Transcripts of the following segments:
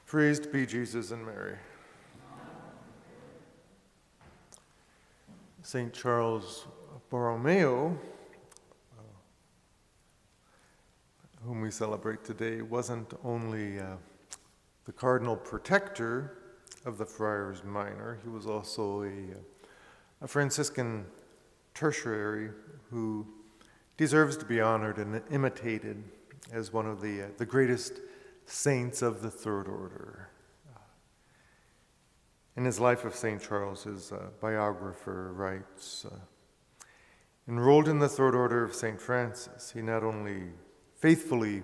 Praised be Jesus and Mary. St. Charles Borromeo, whom we celebrate today, wasn't only the Cardinal Protector of the Friars Minor, he was also a Franciscan tertiary who deserves to be honored and imitated as one of the greatest saints of the Third Order. In his life of St. Charles, his biographer writes, enrolled in the Third Order of St. Francis, he not only faithfully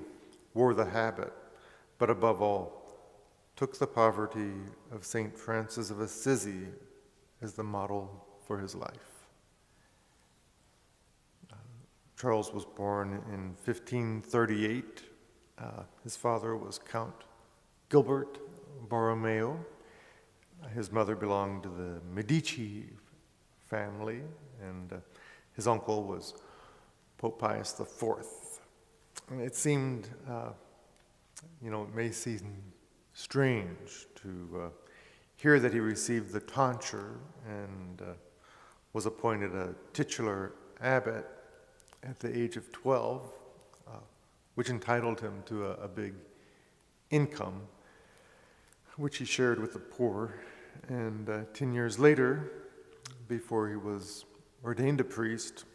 wore the habit, but above all, took the poverty of St. Francis of Assisi as the model for his life. Charles was born in 1538. His father was Count Gilbert Borromeo. His mother belonged to the Medici family, and his uncle was Pope Pius IV. And it seemed, it may seem strange to hear that he received the tonsure and was appointed a titular abbot at the age of 12, which entitled him to a big income, which he shared with the poor. And 10 years later, before he was ordained a priest,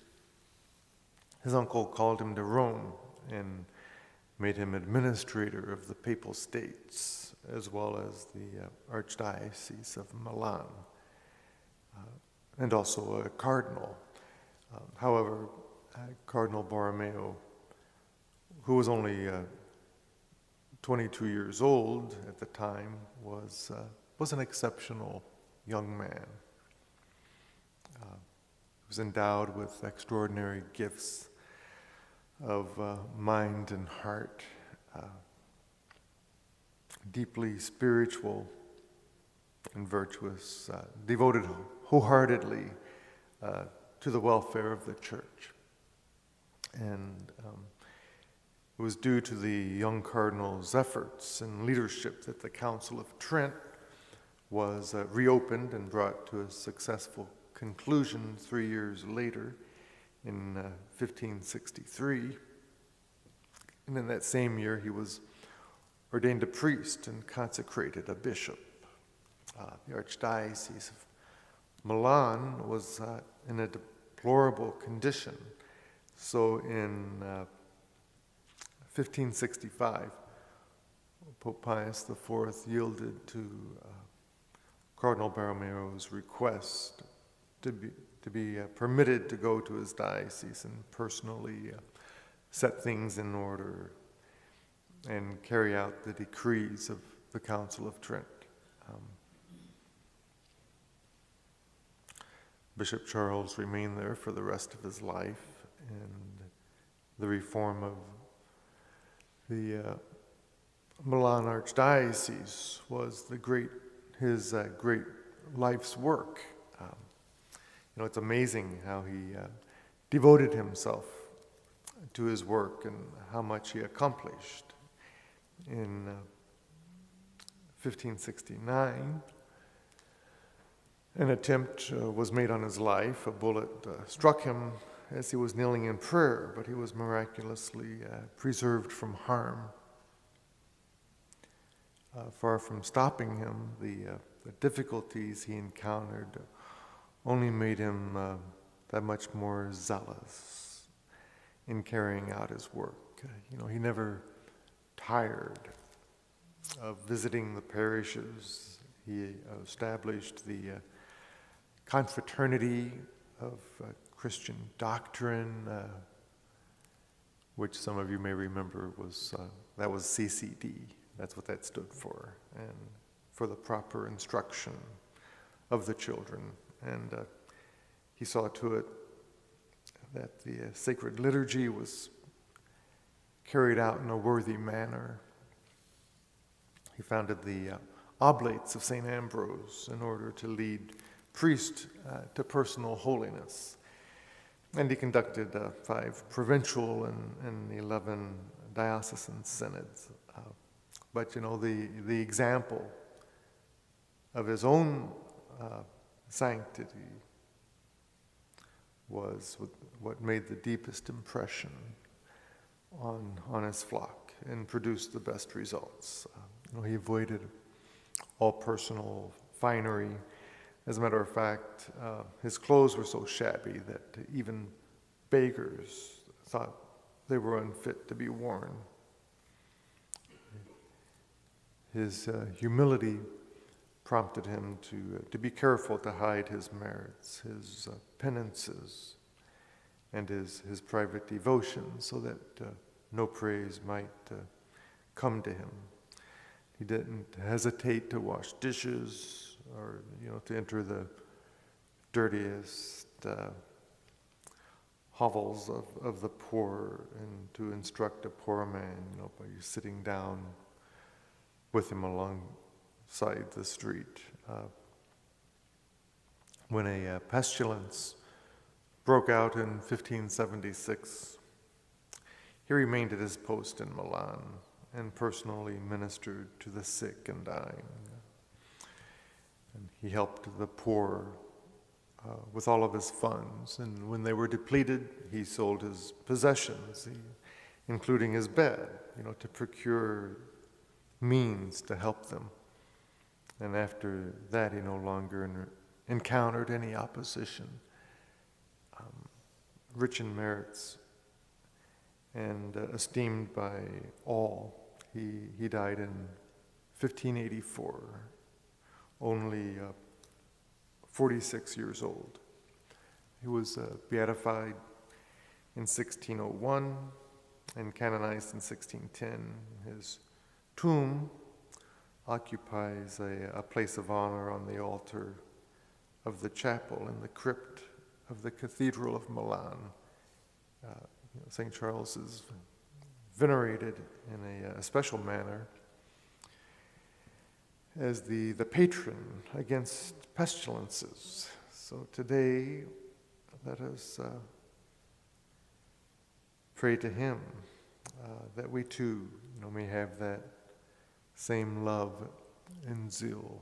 his uncle called him to Rome and made him administrator of the Papal States, as well as the Archdiocese of Milan, and also a cardinal. However, Cardinal Borromeo, who was only 22 years old at the time, was an exceptional young man. He was endowed with extraordinary gifts of mind and heart, deeply spiritual and virtuous, devoted wholeheartedly to the welfare of the church. And it was due to the young cardinal's efforts and leadership that the Council of Trent was reopened and brought to a successful conclusion 3 years later in 1563. And in that same year, he was ordained a priest and consecrated a bishop. The Archdiocese of Milan was in a deplorable condition. So in 1565, Pope Pius IV yielded to Cardinal Borromeo's request to be permitted to go to his diocese and personally set things in order and carry out the decrees of the Council of Trent. Bishop Charles remained there for the rest of his life, and the reform of the Milan Archdiocese was his great life's work. It's amazing how he devoted himself to his work and how much he accomplished. In 1569, an attempt was made on his life. A bullet struck him as he was kneeling in prayer, but he was miraculously preserved from harm. Far from stopping him, the difficulties he encountered only made him that much more zealous in carrying out his work. He never tired of visiting the parishes. He established the Confraternity of Christian Doctrine, which some of you may remember was CCD. That's what that stood for, and for the proper instruction of the children. And he saw to it that the sacred liturgy was carried out in a worthy manner. He founded the Oblates of St. Ambrose in order to lead priests to personal holiness. And he conducted 5 provincial and 11 diocesan synods. But the example of his own sanctity was what made the deepest impression on his flock and produced the best results. He avoided all personal finery. As a matter of fact, his clothes were so shabby that even beggars thought they were unfit to be worn. His humility prompted him to be careful to hide his merits, his penances, and his private devotions, so that no praise might come to him. He didn't hesitate to wash dishes or to enter the dirtiest hovels of the poor, and to instruct a poor man by sitting down with him alongside the street. When a pestilence broke out in 1576, he remained at his post in Milan and personally ministered to the sick and dying. And he helped the poor with all of his funds, and when they were depleted, he sold his possessions, including his bed, to procure means to help them. And after that, he no longer encountered any opposition. Rich in merits and esteemed by all, he died in 1584, only 46 years old. He was beatified in 1601 and canonized in 1610. His tomb occupies a place of honor on the altar of the chapel in the crypt of the Cathedral of Milan. St. Charles is venerated in a special manner as the patron against pestilences. So today, let us pray to him that we too may have that same love and zeal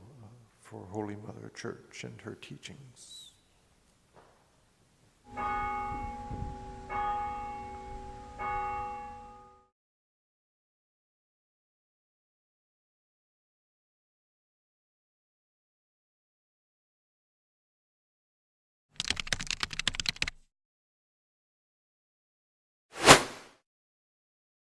for Holy Mother Church and her teachings.